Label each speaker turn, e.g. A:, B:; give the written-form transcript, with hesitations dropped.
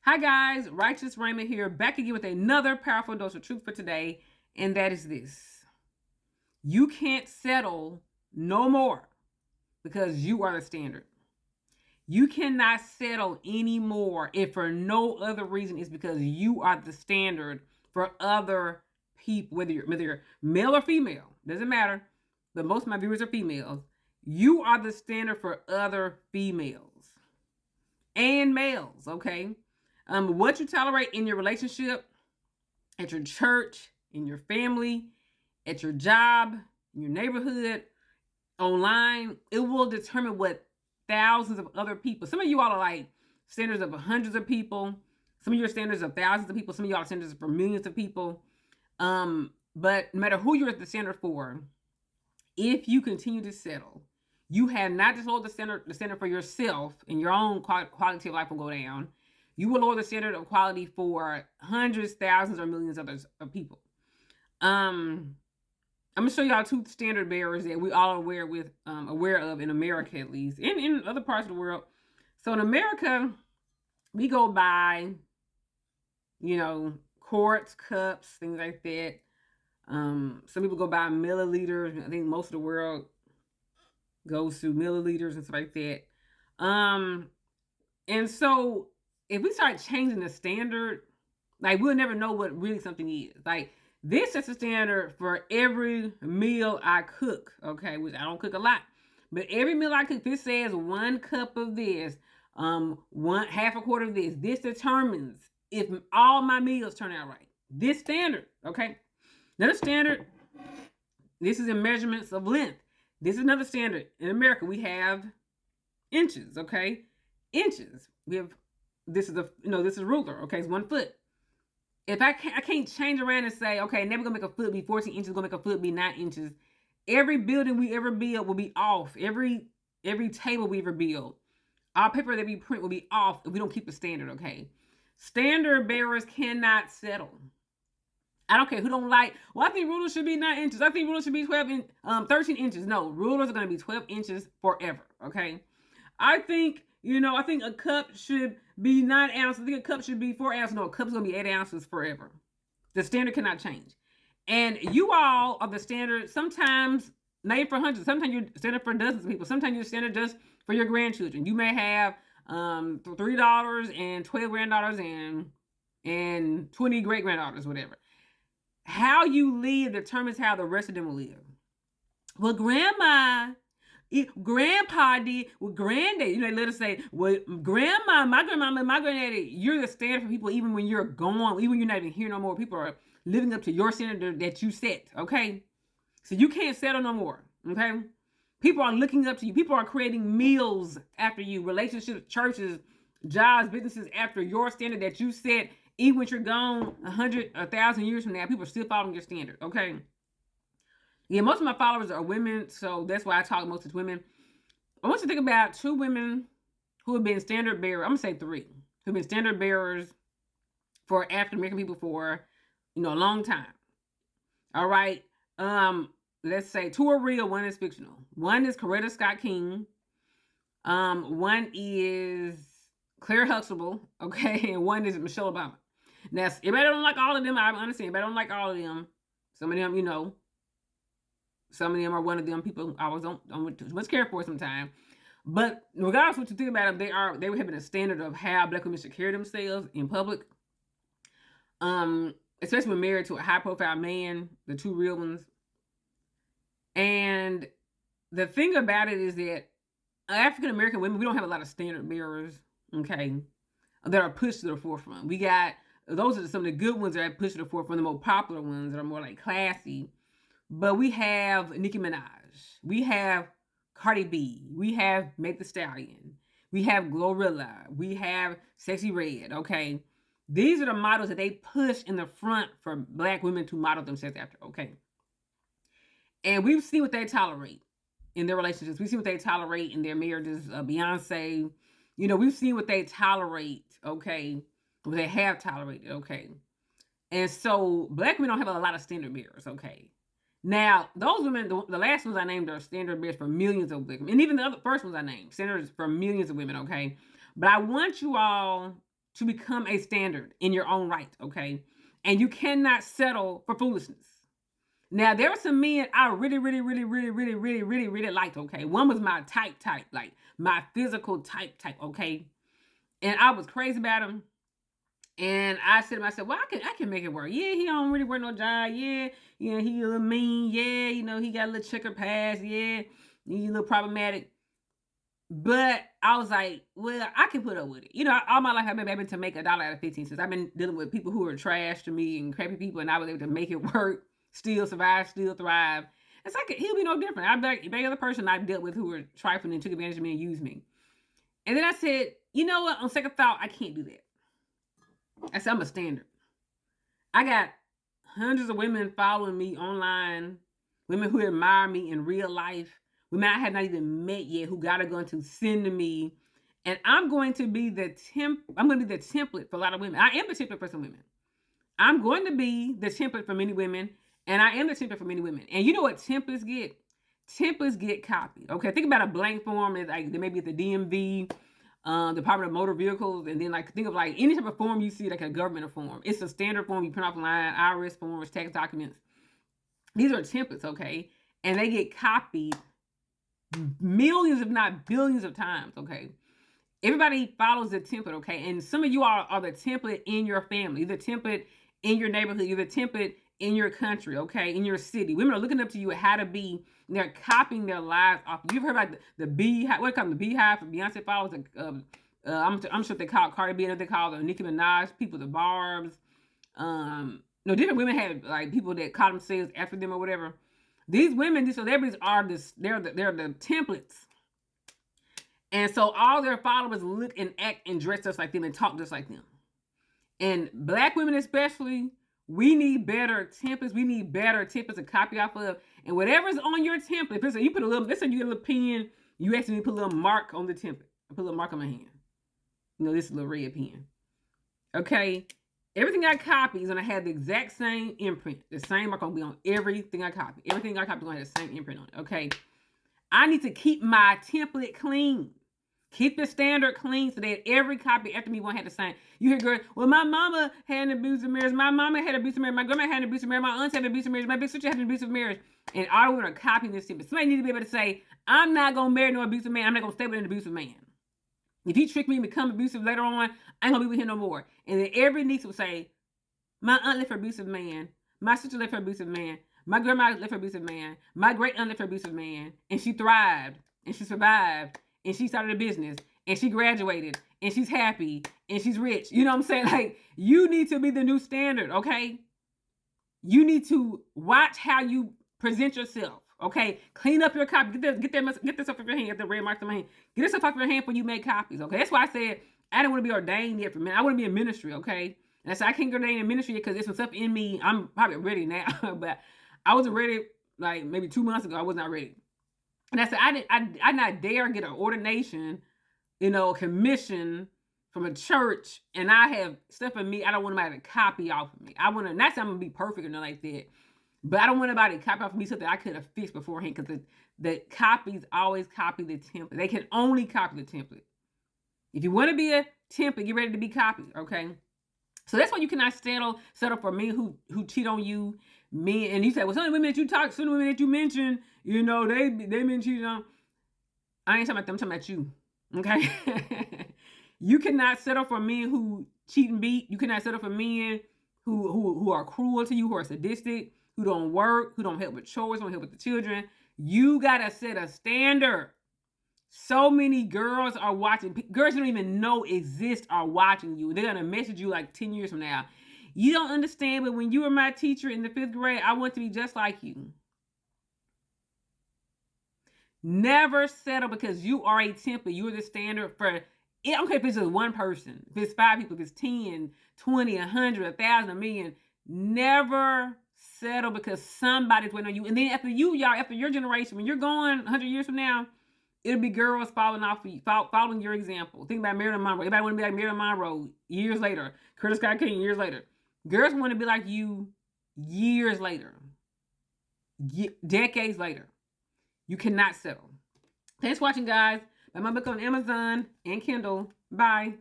A: Hi guys, Righteous Raymond here, back again with another powerful dose of truth for today, and that is this. You can't settle no more because you are the standard. You cannot settle anymore if for no other reason is because you are the standard for other people, whether you're male or female, doesn't matter. But most of my viewers are females. You are the standard for other females and males, okay? What you tolerate in your relationship, at your church, in your family, at your job, in your neighborhood, online, it will determine what thousands of other people. Some of you all are like standards of hundreds of people. Some of your standards of thousands of people. Some of y'all are standards for millions of people. But no matter who you're at the standard for, if you continue to settle, you have not just lowered the standard for yourself and your own quality of life will go down. You will lower the standard of quality for hundreds, thousands, or millions of people. I'm gonna show y'all two standard bearers that we all are aware of in America, at least, and in other parts of the world. So in America, we go by, quarts, cups, things like that. Some people go by milliliters. I think most of the world goes through milliliters and stuff like that. And so if we start changing the standard, like we'll never know what really something is. Like this is the standard for every meal I cook, okay? Which I don't cook a lot, but every meal I cook, this says 1 cup of this, half a quart of this. This determines if all my meals turn out right. This standard, okay? Another standard. This is in measurements of length. This is another standard. In America, we have inches, okay? Inches. We have this is ruler, okay? It's 1 foot. If I can't change around and say, okay, never gonna make a foot be 14 inches, gonna make a foot be 9 inches. Every building we ever build will be off. Every table we ever build, our paper that we print will be off if we don't keep the standard, okay? Standard bearers cannot settle. I don't care who don't like, well, I think rulers should be 9 inches. I think rulers should be 13 inches. No, rulers are going to be 12 inches forever, okay? I think a cup should be 9 ounces. I think a cup should be 4 ounces. No, a cup's going to be 8 ounces forever. The standard cannot change. And you all are the standard, sometimes not for hundreds. Sometimes you're standard for dozens of people. Sometimes you're standard just for your grandchildren. You may have $3 and 12 granddaughters and 20 great granddaughters, whatever. How you live determines how the rest of them will live. Well, grandpa did, well, granddad, let us say, well, grandma, my grandmama, my granddaddy, you're the standard for people even when you're gone, even when you're not even here no more. People are living up to your standard that you set, okay? So you can't settle no more, okay? People are looking up to you. People are creating meals after you, relationships, churches, jobs, businesses after your standard that you set. Even when you're gone 100, 1,000 years from now, people are still following your standard, okay? Yeah, most of my followers are women, so that's why I talk most to women. I want you to think about 2 women who have been standard bearers. I'm going to say 3. Who have been standard bearers for African American people for, a long time. All right. Let's say 2 are real, 1 is fictional. 1 is Coretta Scott King. 1 is Claire Huxtable, okay? And 1 is Michelle Obama. Now, everybody don't like all of them. I understand. Everybody don't like all of them. Some of them, some of them are one of them people I don't too much care for sometimes. But regardless of what you think about them, they have been a standard of how Black women should carry themselves in public. Especially when married to a high-profile man, the 2 real ones. And the thing about it is that African American women, we don't have a lot of standard bearers, okay, that are pushed to the forefront. We got, those are some of the good ones that are pushed to the forefront, the more popular ones that are more like classy. But we have Nicki Minaj. We have Cardi B. We have Meg Thee Stallion. We have Glorilla. We have Sexy Red, okay? These are the models that they push in the front for Black women to model themselves after, okay? And we've seen what they tolerate in their relationships. We see what they tolerate in their marriages. Beyonce, we've seen what they tolerate, okay? What they have tolerated, okay? And so Black women don't have a lot of standard bearers, okay? Now, those women, the last ones I named are standard bearers for millions of women. And even the first ones I named, standards for millions of women, okay? But I want you all to become a standard in your own right, okay? And you cannot settle for foolishness. Now, there were some men I really liked, okay? One was my type, like my physical type, okay? And I was crazy about him. And I said to myself, well, I can make it work. Yeah, he don't really work no job. Yeah, he a little mean. Yeah, he got a little checker pass. Yeah, he a little problematic. But I was like, well, I can put up with it. All my life I've been able to make $1 out of 15 cents. I've been dealing with people who are trash to me and crappy people, and I was able to make it work, still survive, still thrive. It's like he'll be no different. I'm like every other person I've dealt with who were trifling and took advantage of me and used me. And then I said, you know what? On second thought, I can't do that. I said, I'm a standard. I got hundreds of women following me online, women who admire me in real life, women I have not even met yet who God are going to send to me. And I'm going to be the template for a lot of women. I am the template for some women. I'm going to be the template for many women, and I am the template for many women. And you know what templates get? Templates get copied. Okay, think about a blank form. It's like maybe at the DMV, Department of Motor Vehicles, and then think of any type of form you see, like a government form. It's a standard form you print off line, IRS forms, tax documents. These are templates, okay? And they get copied millions, if not billions of times, okay? Everybody follows the template, okay? And some of you are the template in your family, the template in your neighborhood, you're the template in your country, okay? In your city. Women are looking up to you at how to be, and they're copying their lives off. You've heard about the beehive, what called the beehive for Beyonce followers? I'm sure they call Cardi B, they call the Nicki Minaj people the Barbs. Different women have people that call themselves after them or whatever. These women, these celebrities are they're the templates. And so all their followers look and act and dress just like them and talk just like them. And Black women especially, we need better templates. We need better templates to copy off of. And whatever's on your template, if you put a little, let's say you get a little pen, you actually put a little mark on the template. I put a little mark on my hand. This is a little red pen. Okay? Everything I copy is going to have the exact same imprint. The same mark going to be on everything I copy. Everything I copy is going to have the same imprint on it. Okay? I need to keep my template clean. Keep the standard clean so that every copy after me won't have the same. You hear girls, well, my mama had an abusive marriage. My mama had an abusive marriage. My grandma had an abusive marriage. My aunt had an abusive marriage. My big sister had an abusive marriage. And all women are copying this template. Somebody need to be able to say, I'm not going to marry no abusive man. I'm not going to stay with an abusive man. If he tricked me and become abusive later on, I ain't going to be with him no more. And then every niece will say, my aunt left her abusive man. My sister left her abusive man. My grandma left her abusive man. My great aunt left her abusive man. And she thrived. And she survived. And she started a business. And she graduated. And she's happy. And she's rich. You know what I'm saying? You need to be the new standard, okay? You need to watch how you present yourself, okay? Clean up your copy. Get this off of your hand. Get the red marks on my hand. Get this off your hand when you make copies, okay? That's why I said I don't want to be ordained yet for men. I want to be in ministry, okay? And I said I can't get ordained in ministry because there's some stuff in me. I'm probably ready now, but I wasn't ready maybe 2 months ago. I was not ready. And I said I not dare get an ordination, commission from a church, and I have stuff in me I don't want anybody to copy off of me. I want to, not saying I'm going to be perfect or nothing like that, but I don't want anybody to copy off of me something I could have fixed beforehand, because the copies always copy the template. They can only copy the template. If you want to be a template, get ready to be copied, okay? So that's why you cannot settle for men who cheat on you. Men, and you say, well, some of the women that you mentioned, they been cheating on. I ain't talking about them, I'm talking about you. Okay? You cannot settle for men who cheat and beat. You cannot settle for men who are cruel to you, who are sadistic, who don't work, who don't help with chores, don't help with the children. You gotta set a standard. So many girls are watching. Girls you don't even know exist are watching you. They're gonna message you 10 years from now. You don't understand, but when you were my teacher in the 5th grade, I want to be just like you. Never settle because you are a template. You're the standard for, I don't care if it's just one person, if it's 5 people, if it's 10, 20, 100, 1,000, a million. Never settle because somebody's waiting on you. And then after your generation, when you're gone 100 years from now, it'll be girls following your example. Think about Marilyn Monroe. Everybody want to be like Marilyn Monroe years later. Curtis Scott King years later. Girls want to be like you years later. Decades later. You cannot settle. Thanks for watching, guys. Buy my book on Amazon and Kindle. Bye.